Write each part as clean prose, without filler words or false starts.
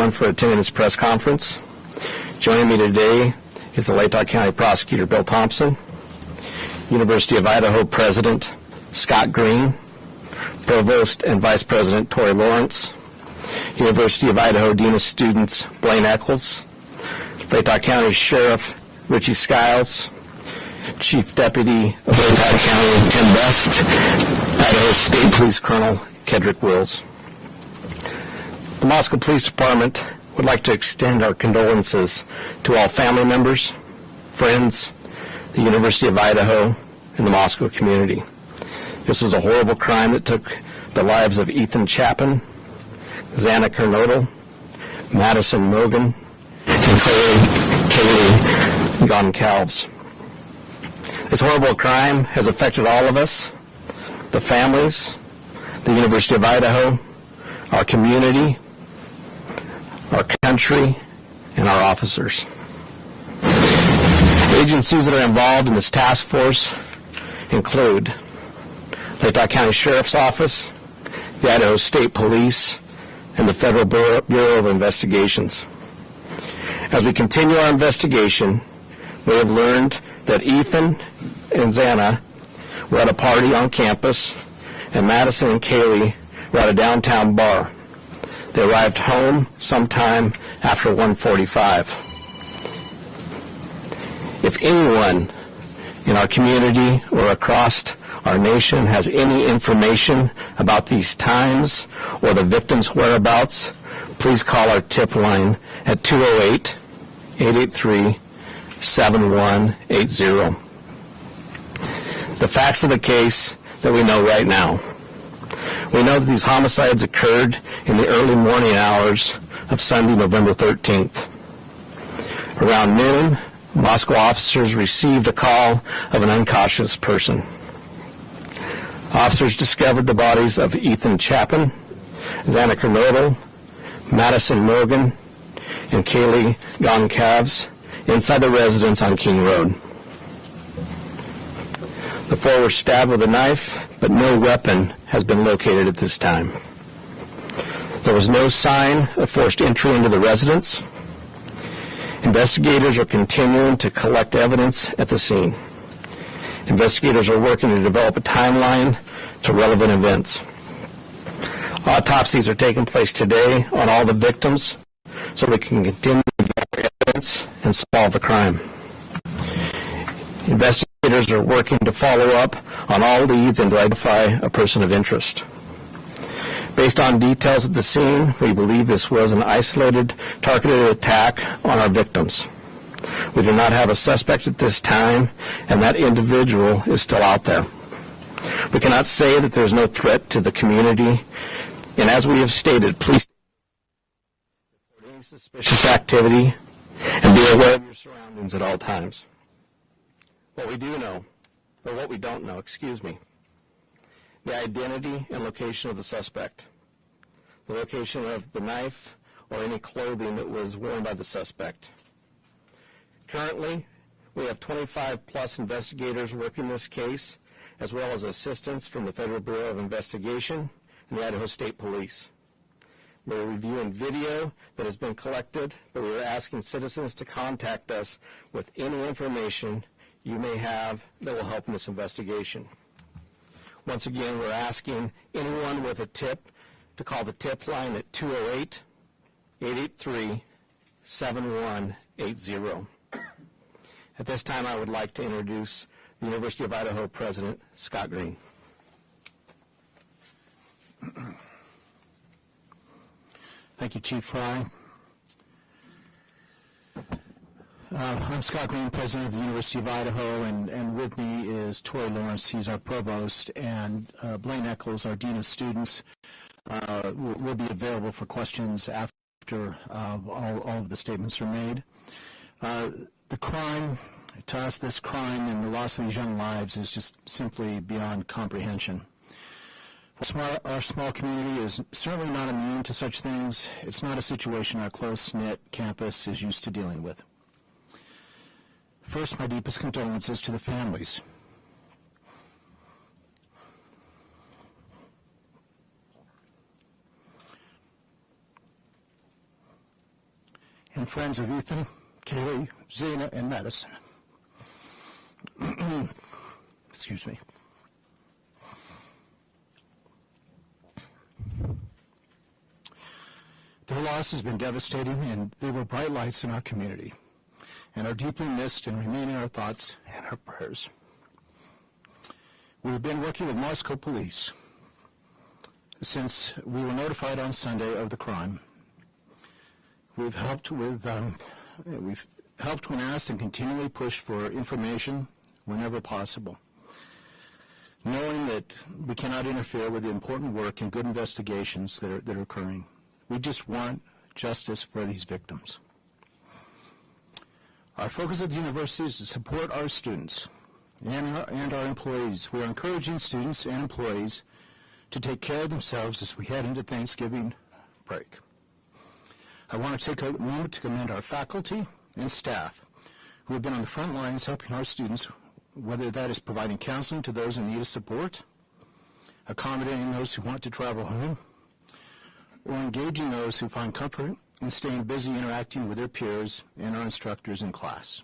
everyone for attending this press conference. Joining me today is the Latah County Prosecutor Bill Thompson, University of Idaho President Scott Green, Provost and Vice President Tori Lawrence, University of Idaho Dean of Students Blaine Eccles, Latah County Sheriff Richie Skiles, Chief Deputy of Latah County Tim Best, Idaho State Police Colonel Kedrick Wills. The Moscow Police Department would like to extend our condolences to all family members, friends, the University of Idaho, and the Moscow community. This was a horrible crime that took the lives of Ethan Chapin, Xana Kernodle, Madison Mogan, and Kaylee Goncalves. This horrible crime has affected all of us, the families, the University of Idaho, our community, our country, and our officers. Agencies that are involved in this task force include Latah County Sheriff's Office, the Idaho State Police, and the Federal Bureau of Investigations. As we continue our investigation, we have learned that Ethan and Xana were at a party on campus, and Madison and Kaylee were at a downtown bar. They arrived home sometime after 1:45. If anyone in our community or across our nation has any information about these times or the victims' whereabouts, please call our tip line at 208-883-7180. The facts of the case that we know right now. We know that these homicides occurred in the early morning hours of Sunday, November 13th. Around noon, Moscow officers received a call of an unconscious person. Officers discovered the bodies of Ethan Chapin, Xana Kernodle, Madison Morgan, and Kaylee Goncalves inside the residence on King Road. The four were stabbed with a knife, but no weapon has been located at this time. There was no sign of forced entry into the residence. Investigators are continuing to collect evidence at the scene. Investigators are working to develop a timeline to relevant events. Autopsies are taking place today on all the victims so we can continue to gather evidence and solve the crime. Investigators are working to follow up on all leads and to identify a person of interest. Based on details at the scene, we believe this was an isolated, targeted attack on our victims. We do not have a suspect at this time, and that individual is still out there. We cannot say that there's no threat to the community, and as we have stated, please report any suspicious activity and be aware of your surroundings at all times. What we do know, or what we don't know, the identity and location of the suspect, the location of the knife or any clothing that was worn by the suspect. Currently, we have 25-plus investigators working this case, as well as assistance from the Federal Bureau of Investigation and the Idaho State Police. We're reviewing video that has been collected, but we're asking citizens to contact us with any information you may have that will help in this investigation. Once again, we're asking anyone with a tip to call the tip line at 208-883-7180. At this time, I would like to introduce the University of Idaho President, Scott Green. Thank you, Chief Fry. I'm Scott Green, President of the University of Idaho, and with me is Tori Lawrence. He's our Provost, and Blaine Eccles, our Dean of Students, will be available for questions after all of the statements are made. The crime, to us, this crime and the loss of these young lives is just simply beyond comprehension. Our small community is certainly not immune to such things. It's not a situation our close-knit campus is used to dealing with. First, my deepest condolences to the families. and friends of Ethan, Kaylee, Zena, and Madison. Excuse me. Their loss has been devastating, and they were bright lights in our community and are deeply missed and remain in our thoughts and our prayers. We have been working with Moscow police since we were notified on Sunday of the crime. We've helped when asked and continually pushed for information whenever possible, knowing that we cannot interfere with the important work and good investigations that are occurring. We just want justice for these victims. Our focus at the university is to support our students and our employees. We are encouraging students and employees to take care of themselves as we head into Thanksgiving break. I want to take a moment to commend our faculty and staff who have been on the front lines helping our students, whether that is providing counseling to those in need of support, accommodating those who want to travel home, or engaging those who find comfort in staying busy interacting with their peers and our instructors in class.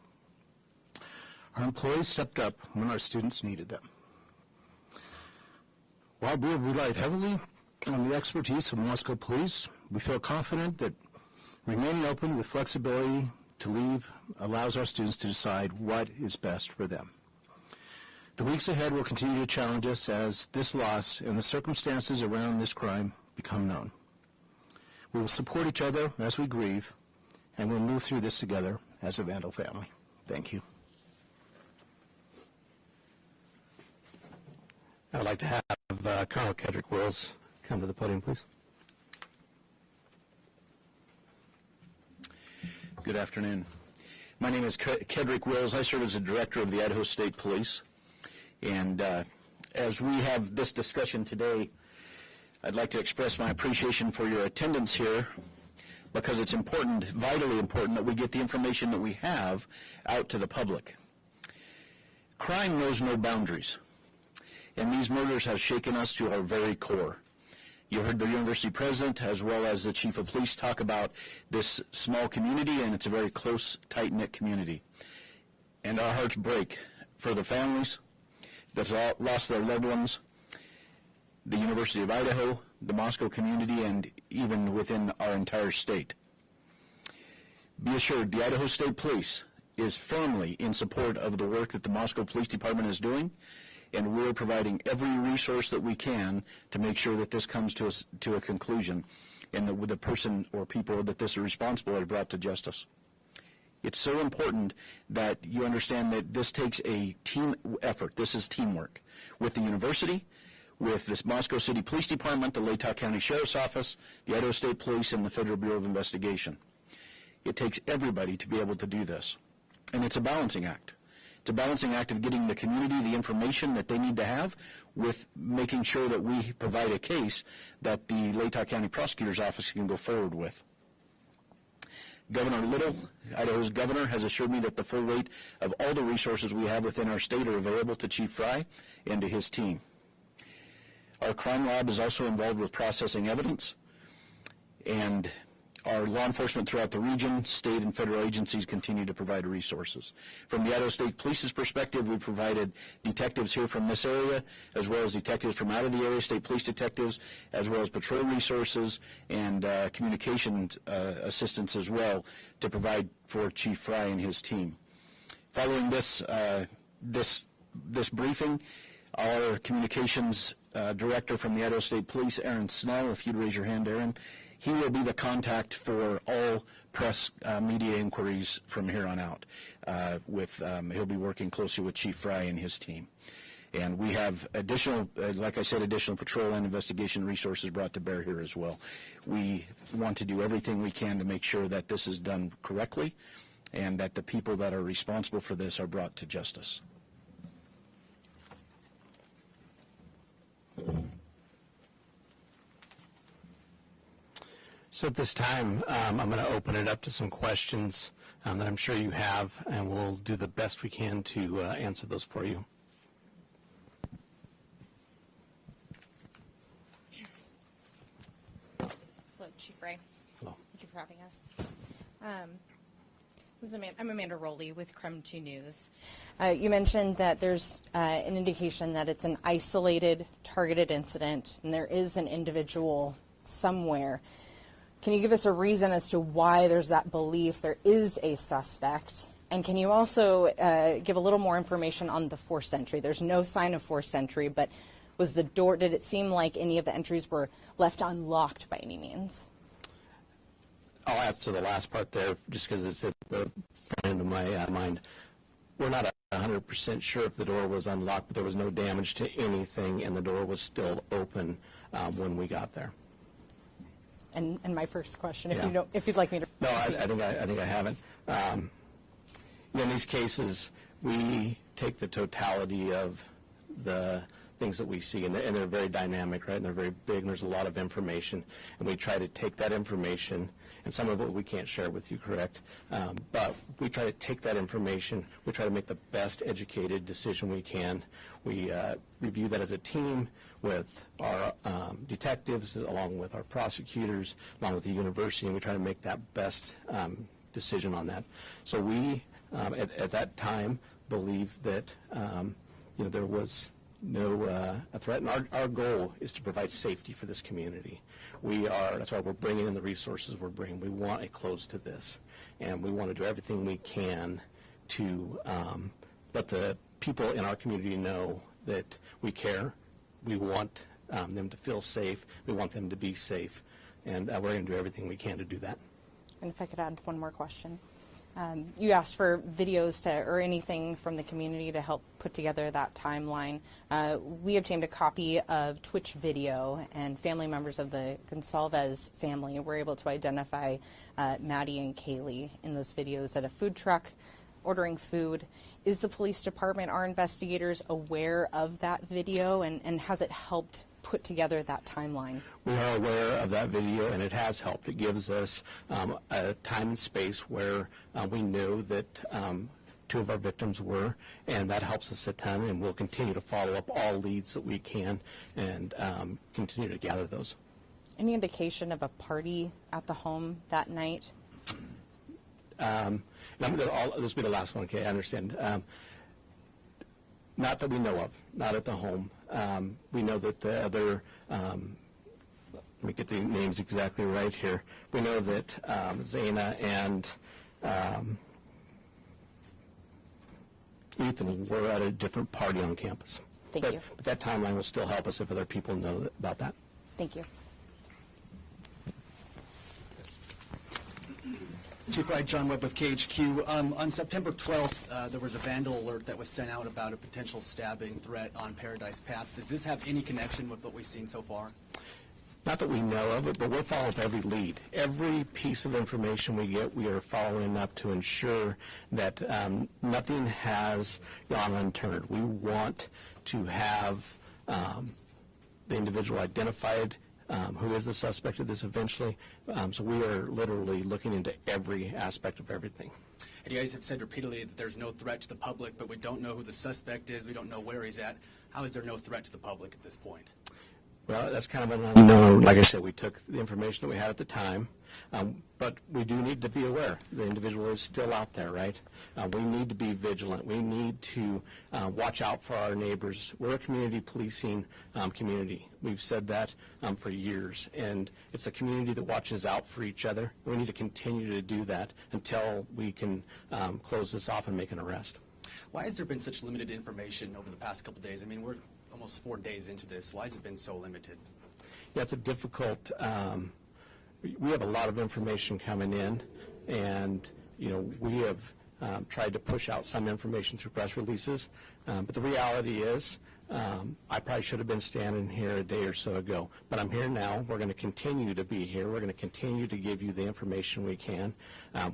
Our employees stepped up when our students needed them. While we have relied heavily on the expertise of Moscow police, we feel confident that remaining open with flexibility to leave allows our students to decide what is best for them. The weeks ahead will continue to challenge us as this loss and the circumstances around this crime become known. We will support each other as we grieve, and we'll move through this together as a Vandal family. Thank you. I'd like to have Colonel Kedrick Wills come to the podium, please. Good afternoon. My name is Kedrick Wills. I serve as the director of the Idaho State Police. And as we have this discussion today, I'd like to express my appreciation for your attendance here, because it's important, vitally important, that we get the information that we have out to the public. Crime knows no boundaries, and these murders have shaken us to our very core. You heard the university president as well as the chief of police talk about this small community, and it's a very close, tight-knit community. And our hearts break for the families that lost their loved ones, the University of Idaho, the Moscow community, and even within our entire state. Be assured, the Idaho State Police is firmly in support of the work that the Moscow Police Department is doing, and we're providing every resource that we can to make sure that this comes to a conclusion, and that with the person or people that this is responsible are brought to justice. It's so important that you understand that this takes a team effort. This is teamwork with the university, with the Moscow City Police Department, the Latah County Sheriff's Office, the Idaho State Police, and the Federal Bureau of Investigation. It takes everybody to be able to do this. And it's a balancing act. It's a balancing act of getting the community the information that they need to have with making sure that we provide a case that the Latah County Prosecutor's Office can go forward with. Governor Little, Idaho's governor, has assured me that the full weight of all the resources we have within our state are available to Chief Fry and to his team. Our crime lab is also involved with processing evidence, and our law enforcement throughout the region, state and federal agencies continue to provide resources. From the Idaho State Police's perspective, we provided detectives here from this area, as well as detectives from out of the area, state police detectives, as well as patrol resources and communication assistance as well to provide for Chief Fry and his team. Following this briefing, our communications director from the Idaho State Police, Aaron Snell, if you'd raise your hand, Aaron, he will be the contact for all press media inquiries from here on out. He'll be working closely with Chief Fry and his team. And we have additional, like I said, additional patrol and investigation resources brought to bear here as well. We want to do everything we can to make sure that this is done correctly and that the people that are responsible for this are brought to justice. So at this time, I'm going to open it up to some questions that I'm sure you have, and we'll do the best we can to answer those for you. Hello, Chief Ray. Hello. Thank you for having us. I'm Amanda Rowley with Creme 2 News. You mentioned that there's an indication that it's an isolated, targeted incident, and there is an individual somewhere. Can you give us a reason as to why there's that belief there is a suspect? And can you also give a little more information on the forced entry? There's no sign of forced entry, but was the door, did it seem like any of the entries were left unlocked by any means? I'll answer the last part there just because it's at the front end of my mind. We're not 100% sure if the door was unlocked, but there was no damage to anything, and the door was still open when we got there. And my first question, Yeah. if you'd like me to. No, I think I haven't. In these cases, we take the totality of the things that we see, and they're very dynamic, right? And they're very big, and there's a lot of information, and we try to take that information, and some of it we can't share with you, correct? But we try to take that information, we try to make the best educated decision we can. We review that as a team with our detectives, along with our prosecutors, along with the university, and we try to make that best decision on that. So we, at that time, believe that there was no a threat, and our goal is to provide safety for this community. That's why we're bringing in the resources we're bringing. We want a close to this, and we want to do everything we can to let the people in our community know that we care. We want them to feel safe. We want them to be safe, and we're going to do everything we can to do that. And if I could add one more question. You asked for videos or anything from the community to help put together that timeline. We obtained a copy of Twitch video, and family members of the Gonsalves family were able to identify Maddie and Kaylee in those videos at a food truck ordering food. Is the police department, our investigators, aware of that video, and has it helped put together that timeline? We are aware of that video, and it has helped. It gives us a time and space where we know that two of our victims were, and that helps us a ton, and we'll continue to follow up all leads that we can and continue to gather those. Any indication of a party at the home that night? This will be the last one, okay, I understand. Not that we know of, not at the home. We know that the other, let me get the names exactly right here. We know that Zaina and Ethan were at a different party on campus. Thank you. But that timeline will still help us if other people know about that. Thank you. Chief Wright, John Webb with KHQ. On September 12th, there was a vandal alert that was sent out about a potential stabbing threat on Paradise Path. Does this have any connection with what we've seen so far? Not that we know of it, but we're following up every lead. Every piece of information we get, we are following up to ensure that nothing has gone unturned. We want to have the individual identified, who is the suspect of this eventually. So we are literally looking into every aspect of everything. And you guys have said repeatedly that there's no threat to the public, but we don't know who the suspect is. We don't know where he's at. How is there no threat to the public at this point? Well, that's kind of an unknown. Like I said, we took the information that we had at the time, but we do need to be aware. The individual is still out there, right? We need to be vigilant. We need to watch out for our neighbors. We're a community policing community. We've said that for years, and it's a community that watches out for each other. We need to continue to do that until we can close this off and make an arrest. Why has there been such limited information over the past couple of days? I mean, we're almost 4 days into this. Why has it been so limited? Yeah, it's a difficult, we have a lot of information coming in, and, we have tried to push out some information through press releases, but the reality is, I probably should have been standing here a day or so ago, but I'm here now. We're going to continue to be here. We're going to continue to give you the information we can.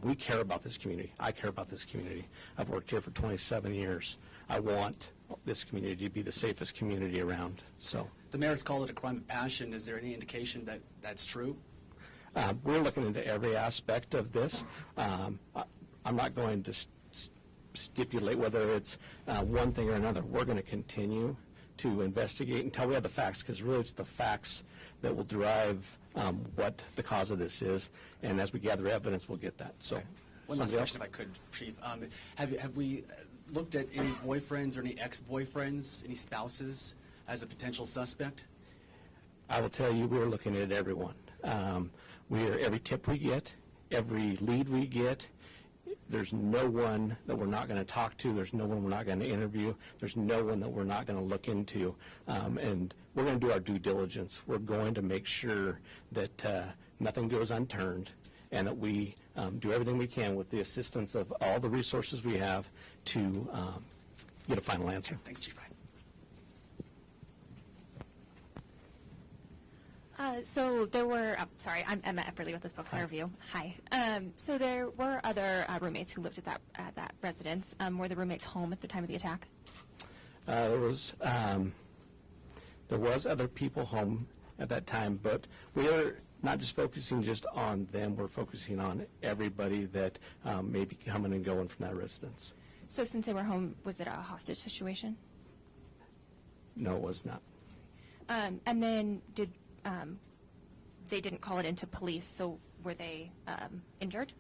We care about this community. I care about this community. I've worked here for 27 years. I want this community to be the safest community around. So the mayor's called it a crime of passion. Is there any indication that that's true? We're looking into every aspect of this. I'm not going to stipulate whether it's one thing or another. We're going to continue to investigate until we have the facts, because really it's the facts that will drive what the cause of this is, and as we gather evidence, we'll get that. So, One last somebody else? question, if I could, Chief. Have we looked at any boyfriends or any ex-boyfriends, any spouses as a potential suspect? I will tell you, we're looking at everyone. Every tip we get, every lead we get, there's no one that we're not going to talk to. There's no one we're not going to interview. There's no one that we're not going to look into. And we're going to do our due diligence. We're going to make sure that nothing goes unturned, and that we do everything we can with the assistance of all the resources we have to get a final answer. Thanks, Chief Ryan. So there were, sorry, I'm Emma Epperly with the Spokes Interview. Hi. So there were other roommates who lived at that residence. Were the roommates home at the time of the attack? There was other people home at that time, but we are not just focusing just on them. We're focusing on everybody that may be coming and going from that residence. So since they were home, was it a hostage situation? No, it was not. And then they didn't call it into police, so were they injured?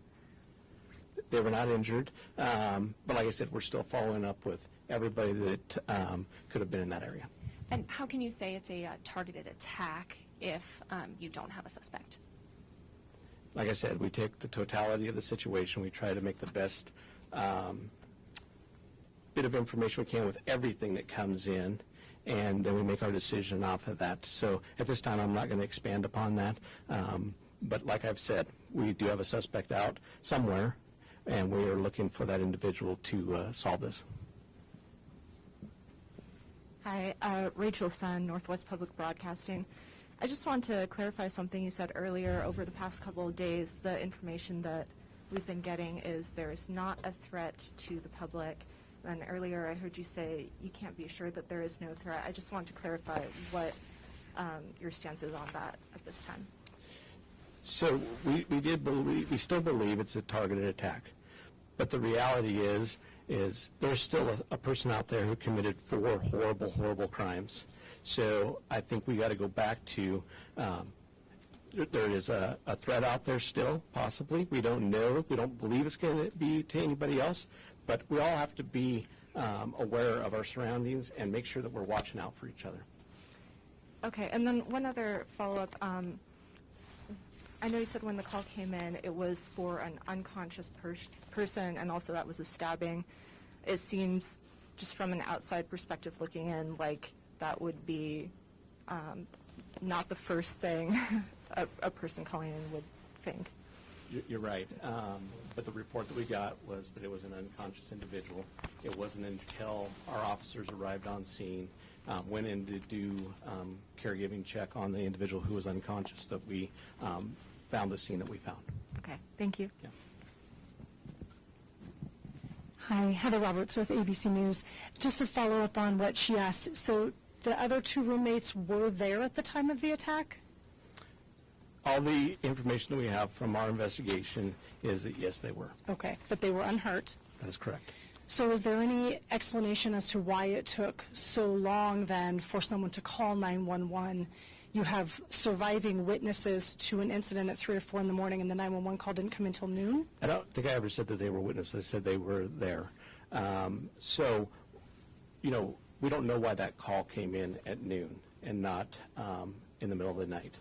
They were not injured, but like I said, we're still following up with everybody that could have been in that area. And how can you say it's a targeted attack if you don't have a suspect? Like I said, we take the totality of the situation. We try to make the best bit of information we can with everything that comes in, and then we make our decision off of that. So at this time, I'm not going to expand upon that. But like I've said, we do have a suspect out somewhere, and we are looking for that individual to solve this. Hi, Rachel Sun, Northwest Public Broadcasting. I just want to clarify something you said earlier. Over the past couple of days, the information that we've been getting is there is not a threat to the public. And earlier I heard you say you can't be sure that there is no threat. I just want to clarify what your stance is on that at this time. So we still believe it's a targeted attack. But the reality is there's still a person out there who committed 4 horrible, horrible crimes. So I think we got to go back to there is a threat out there still, possibly. We don't know. We don't believe it's going to be to anybody else. But we all have to be aware of our surroundings and make sure that we're watching out for each other. Okay, and then one other follow-up. I know you said when the call came in, it was for an unconscious person, and also that was a stabbing. It seems, just from an outside perspective looking in, like that would be not the first thing a person calling in would think. You're right. But the report that we got was that it was an unconscious individual. It wasn't until our officers arrived on scene, went in to do caregiving check on the individual who was unconscious, that we found the scene that we found. Okay, thank you. Yeah. Hi, Heather Roberts with ABC News. Just to follow up on what she asked, so the other 2 roommates were there at the time of the attack? All the information that we have from our investigation is that, yes, they were. Okay, but they were unhurt. That is correct. So is there any explanation as to why it took so long then for someone to call 911? You have surviving witnesses to an incident at 3 or 4 in the morning, and the 911 call didn't come until noon? I don't think I ever said that they were witnesses. I said they were there. So, we don't know why that call came in at noon and not in the middle of the night.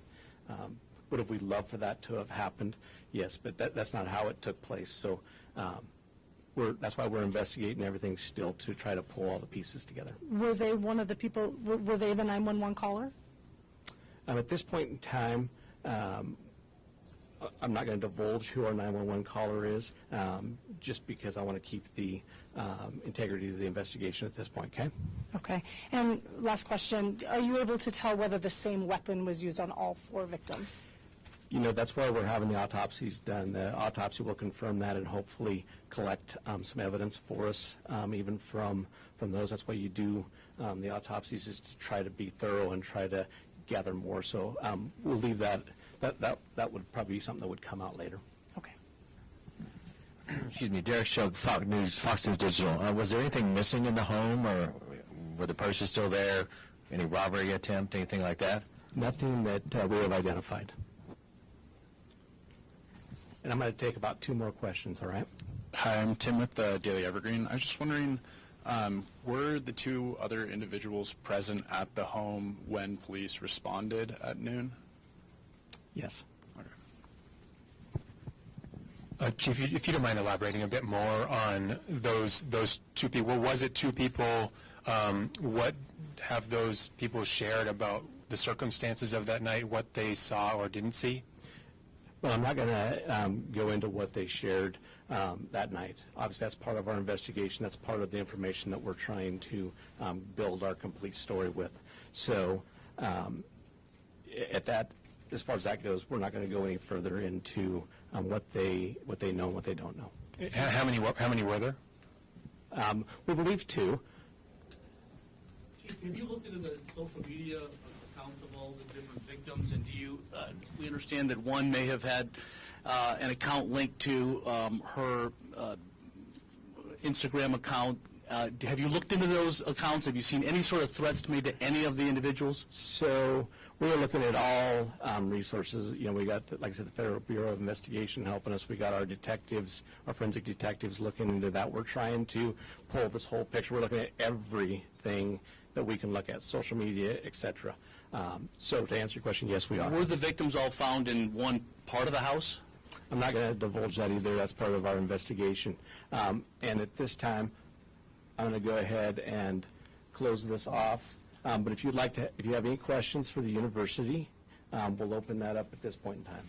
Would have we loved for that to have happened? Yes, but that's not how it took place. So that's why we're investigating everything still, to try to pull all the pieces together. Were they one of the people, were they the 911 caller? At this point in time, I'm not going to divulge who our 911 caller is, just because I want to keep the integrity of the investigation at this point, okay? Okay. And last question, are you able to tell whether the same weapon was used on all 4 victims? That's why we're having the autopsies done. The autopsy will confirm that and hopefully collect some evidence for us, even from those. That's why you do the autopsies, is to try to be thorough and try to gather more. So we'll leave that would probably be something that would come out later. Okay. Excuse me, Derek Shug, Fox News Digital. Was there anything missing in the home, or Were the purses still there? Any robbery attempt, anything like that? Nothing that we have identified. And I'm going to take about 2 more questions, all right? Hi, I'm Tim with the Daily Evergreen. I was just wondering, were the 2 other individuals present at the home when police responded at noon? Yes. Okay. Chief, if you don't mind elaborating a bit more on those 2 people. Well, was it 2 people? What have those people shared about the circumstances of that night, what they saw or didn't see? Well, I'm not going to go into what they shared that night. Obviously, that's part of our investigation. That's part of the information that we're trying to build our complete story with. So as far as that goes, we're not going to go any further into what they know and what they don't know. How many were there? We believe 2. Chief, have you looked into the social media accounts of all the different victims, and we understand that one may have had an account linked to her Instagram account. Have you looked into those accounts? Have you seen any sort of threats made to any of the individuals? So we're looking at all resources. You know, we got, like I said, the Federal Bureau of Investigation helping us. We got our detectives, our forensic detectives looking into that. We're trying to pull this whole picture. We're looking at everything that we can look at, social media, et cetera. So to answer your question, yes, we are. Were the victims all found in one part of the house? I'm not going to divulge that either. That's part of our investigation. And at this time, I'm going to go ahead and close this off. But if you have any questions for the university, we'll open that up at this point in time.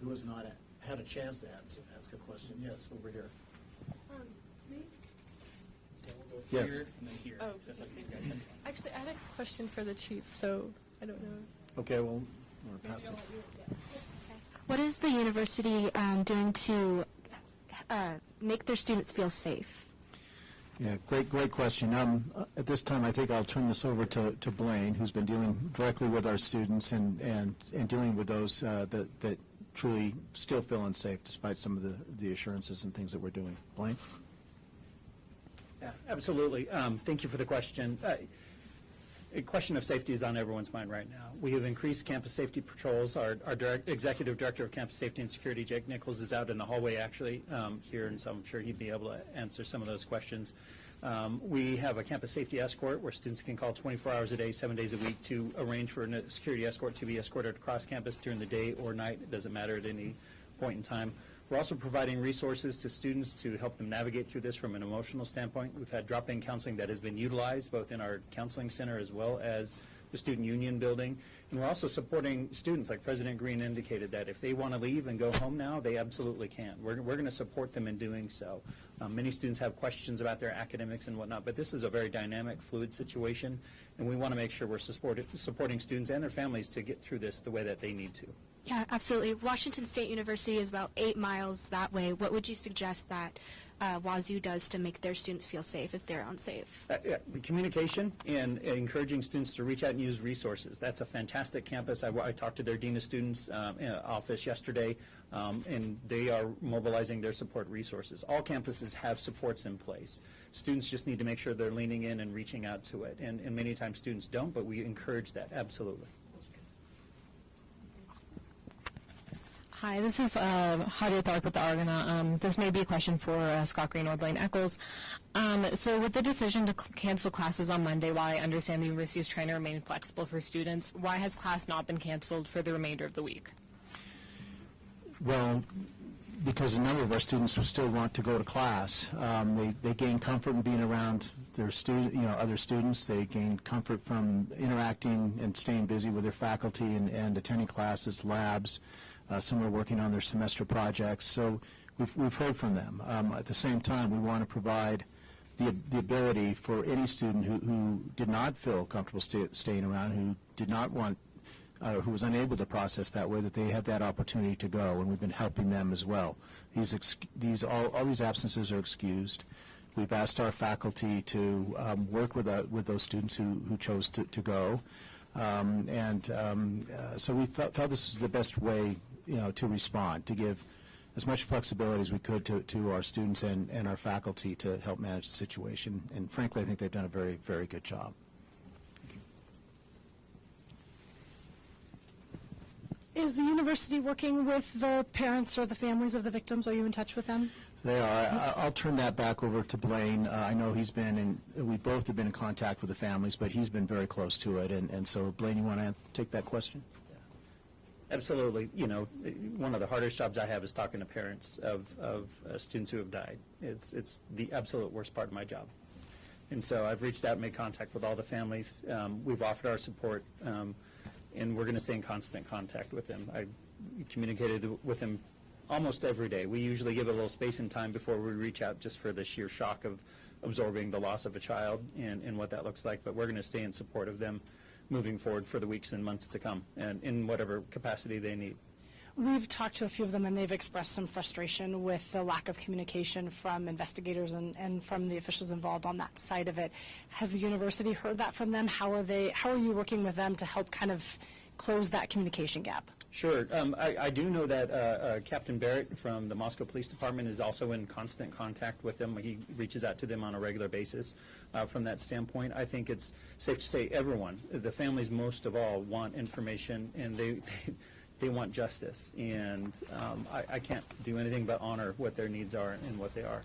Who has not had a chance to ask a question? Yes, over here. Me? Yes. Here and then here. Oh, okay. Actually, I had a question for the chief, so I don't know. Okay, well, we'll pass it. What is the university doing to make their students feel safe? Yeah, great question. At this time, I think I'll turn this over to Blaine, who's been dealing directly with our students and dealing with those that truly still feel unsafe despite some of the assurances and things that we're doing. Blaine? Yeah, absolutely. Thank you for the question. A question of safety is on everyone's mind right now. We have increased campus safety patrols. Our Executive Director of Campus Safety and Security, Jake Nichols, is out in the hallway actually here, and so I'm sure he'd be able to answer some of those questions. We have a campus safety escort where students can call 24 hours a day, 7 days a week to arrange for a security escort to be escorted across campus during the day or night. It doesn't matter at any point in time. We're also providing resources to students to help them navigate through this from an emotional standpoint. We've had drop-in counseling that has been utilized both in our counseling center as well as the student union building. And we're also supporting students, like President Green indicated, that if they want to leave and go home now, they absolutely can. We're going to support them in doing so. Many students have questions about their academics and whatnot, but this is a very dynamic, fluid situation, and we want to make sure we're supporting students and their families to get through this the way that they need to. Yeah, absolutely. Washington State University is about 8 miles that way. What would you suggest that Wazoo does to make their students feel safe if they're unsafe? Communication and encouraging students to reach out and use resources. That's a fantastic campus. I talked to their Dean of Students office yesterday, and they are mobilizing their support resources. All campuses have supports in place. Students just need to make sure they're leaning in and reaching out to it. And many times students don't, but we encourage that, absolutely. Hi, this is Hadia Tharp with the Argonaut. This may be a question for Scott Green or Blaine Eccles. So with the decision to cancel classes on Monday, while I understand the university is trying to remain flexible for students, why has class not been canceled for the remainder of the week? Well, because a number of our students who still want to go to class, they gain comfort in being around their other students. They gain comfort from interacting and staying busy with their faculty and attending classes, labs. Some are working on their semester projects, so we've heard from them. At the same time, we want to provide the ability for any student who did not feel comfortable staying around, who did not want, who was unable to process that way, that they had that opportunity to go, and we've been helping them as well. All these absences are excused. We've asked our faculty to work with those students who chose to go, so we felt this is the best way to respond, to give as much flexibility as we could to our students and our faculty to help manage the situation. And frankly, I think they've done a very, very good job. Is the university working with the parents or the families of the victims? Are you in touch with them? They are. I'll turn that back over to Blaine. I know he's been we both have been in contact with the families, but he's been very close to it. And so, Blaine, you want to take that question? Absolutely. You know, one of the hardest jobs I have is talking to parents of students who have died. It's the absolute worst part of my job. And so I've reached out and made contact with all the families. We've offered our support, and we're going to stay in constant contact with them. I communicated with them almost every day. We usually give a little space and time before we reach out, just for the sheer shock of absorbing the loss of a child and what that looks like. But we're going to stay in support of them moving forward for the weeks and months to come, and in whatever capacity they need. We've talked to a few of them, and they've expressed some frustration with the lack of communication from investigators and from the officials involved on that side of it. Has the university heard that from them? How are you working with them to help kind of close that communication gap? Sure. I do know that Captain Barrett from the Moscow Police Department is also in constant contact with them. He reaches out to them on a regular basis. From that standpoint, I think it's safe to say everyone, the families most of all, want information, and they want justice. And I can't do anything but honor what their needs are and what they are.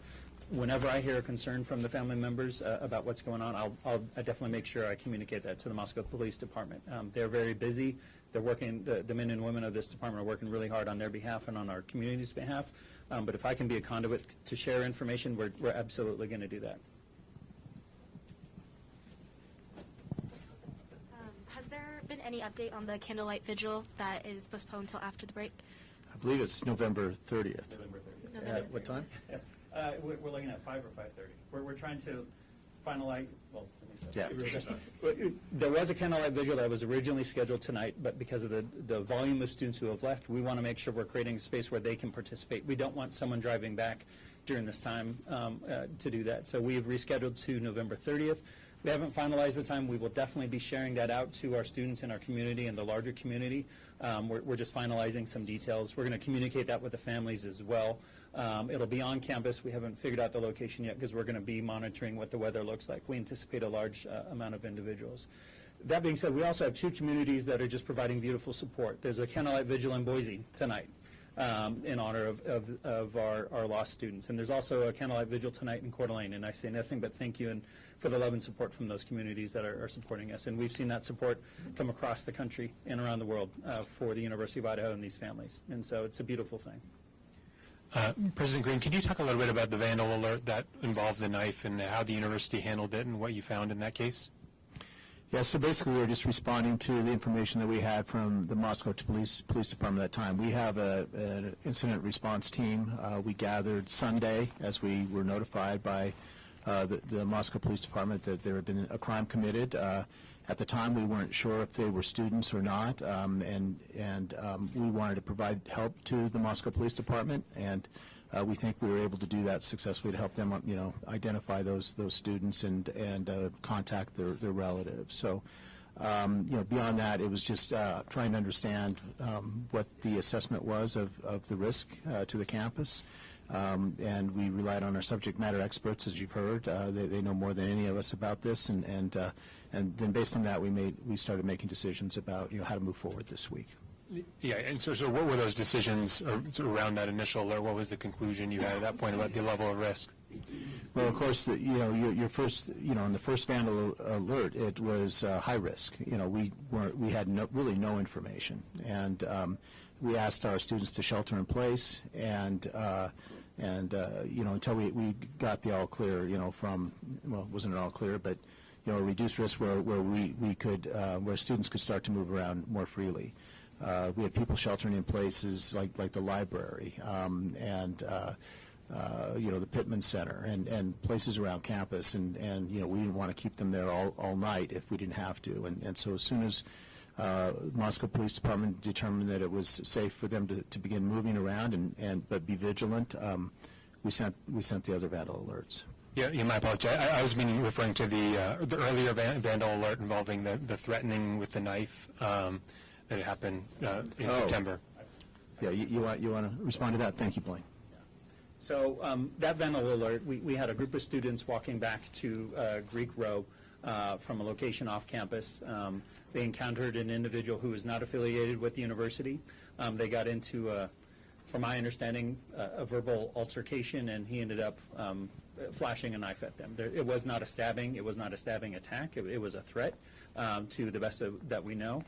Whenever I hear a concern from the family members about what's going on, I'll definitely make sure I communicate that to the Moscow Police Department. They're very busy. They're working, the men and women of this department are working really hard on their behalf and on our community's behalf. But if I can be a conduit to share information, we're absolutely going to do that. Has there been any update on the candlelight vigil that is postponed until after the break? I believe it's November 30th. November 30th. November At what time? We're looking at 5 or 5:30. We're trying to finalize, well, let me say. Yeah. There was a candlelight vigil that was originally scheduled tonight, but because of the volume of students who have left, we want to make sure we're creating a space where they can participate. We don't want someone driving back during this time to do that. So we have rescheduled to November 30th. We haven't finalized the time. We will definitely be sharing that out to our students in our community and the larger community. We're just finalizing some details. We're going to communicate that with the families as well. It'll be on campus. We haven't figured out the location yet because we're going to be monitoring what the weather looks like. We anticipate a large amount of individuals. That being said, we also have two communities that are just providing beautiful support. There's a candlelight vigil in Boise tonight in honor of our lost students. And there's also a candlelight vigil tonight in Coeur d'Alene. And I say nothing but thank you and for the love and support from those communities that are supporting us. And we've seen that support come across the country and around the world for the University of Idaho and these families. And so it's a beautiful thing. President Green, could you talk a little bit about the vandal alert that involved the knife and how the university handled it and what you found in that case? Yeah, so basically we were just responding to the information that we had from the Moscow Police Department at that time. We have an incident response team. We gathered Sunday as we were notified by the Moscow Police Department that there had been a crime committed. At the time, we weren't sure if they were students or not, and we wanted to provide help to the Moscow Police Department, and we think we were able to do that successfully to help them, identify those students and contact their relatives. So, beyond that, it was just trying to understand what the assessment was of the risk to the campus. And we relied on our subject matter experts, as you've heard. They know more than any of us about this, and then based on that, we started making decisions about how to move forward this week. Yeah, and so what were those decisions around that initial alert? What was the conclusion you had at that point about the level of risk? Well, of course, your first, in the first vandal alert, it was high risk. We had really no information, and we asked our students to shelter in place, and until we got the all clear, it wasn't an all clear, but a reduced risk where we could where students could start to move around more freely. We had people sheltering in places like the library and the Pittman Center and places around campus, and we didn't want to keep them there all night if we didn't have to. And so as soon as Moscow Police Department determined that it was safe for them to begin moving around but be vigilant, we sent the other vandal alerts. Yeah, my apologies. I was referring to the earlier vandal alert involving the threatening with the knife that happened in September. Yeah, you want to respond to that? Thank you, Blaine. So that vandal alert, we had a group of students walking back to Greek Row from a location off campus. They encountered an individual who was not affiliated with the university. They got into, from my understanding, a verbal altercation, and he ended up flashing a knife at them. It was not a stabbing. It was not a stabbing attack. It was a threat, to the best that we know.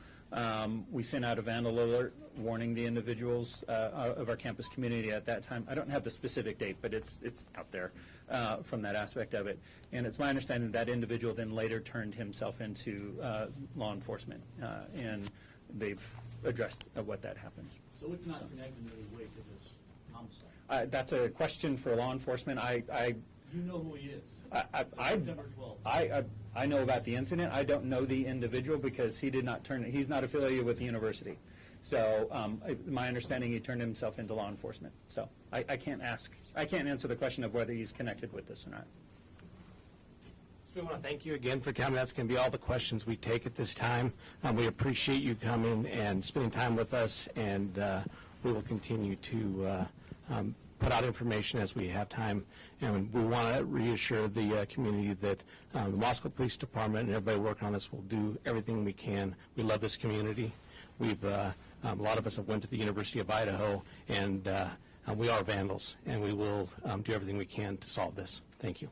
We sent out a vandal alert warning the individuals of our campus community at that time. I don't have the specific date, but it's out there from that aspect of it. And it's my understanding that individual then later turned himself into law enforcement, and they've addressed what that happens. So it's not connected in any way to this homicide? That's a question for law enforcement. You know who he is? September 12th. I know about the incident. I don't know the individual because he's not affiliated with the university. So my understanding, he turned himself into law enforcement. So I can't answer the question of whether he's connected with this or not. So we want to thank you again for coming. That's going to be all the questions we take at this time. We appreciate you coming and spending time with us, and we will continue to put out information as we have time. And we want to reassure the community that the Moscow Police Department and everybody working on this will do everything we can. We love this community. We've a lot of us have went to the University of Idaho, and we are vandals, and we will do everything we can to solve this. Thank you.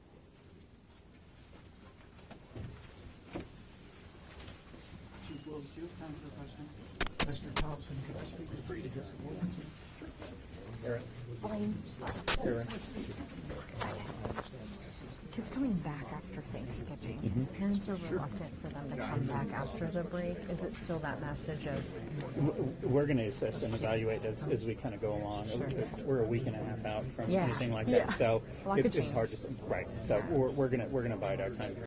Chief Wills, do you have time for questions? Mr. Thompson, could I speak to free to just Kids coming back after Thanksgiving. Parents are reluctant for them to come back after the break. Is it still that message of? We're going to assess and evaluate as we kind of go along. Sure. We're a week and a half out from anything like that, so it's hard to say. Right. So we're going to bide our time.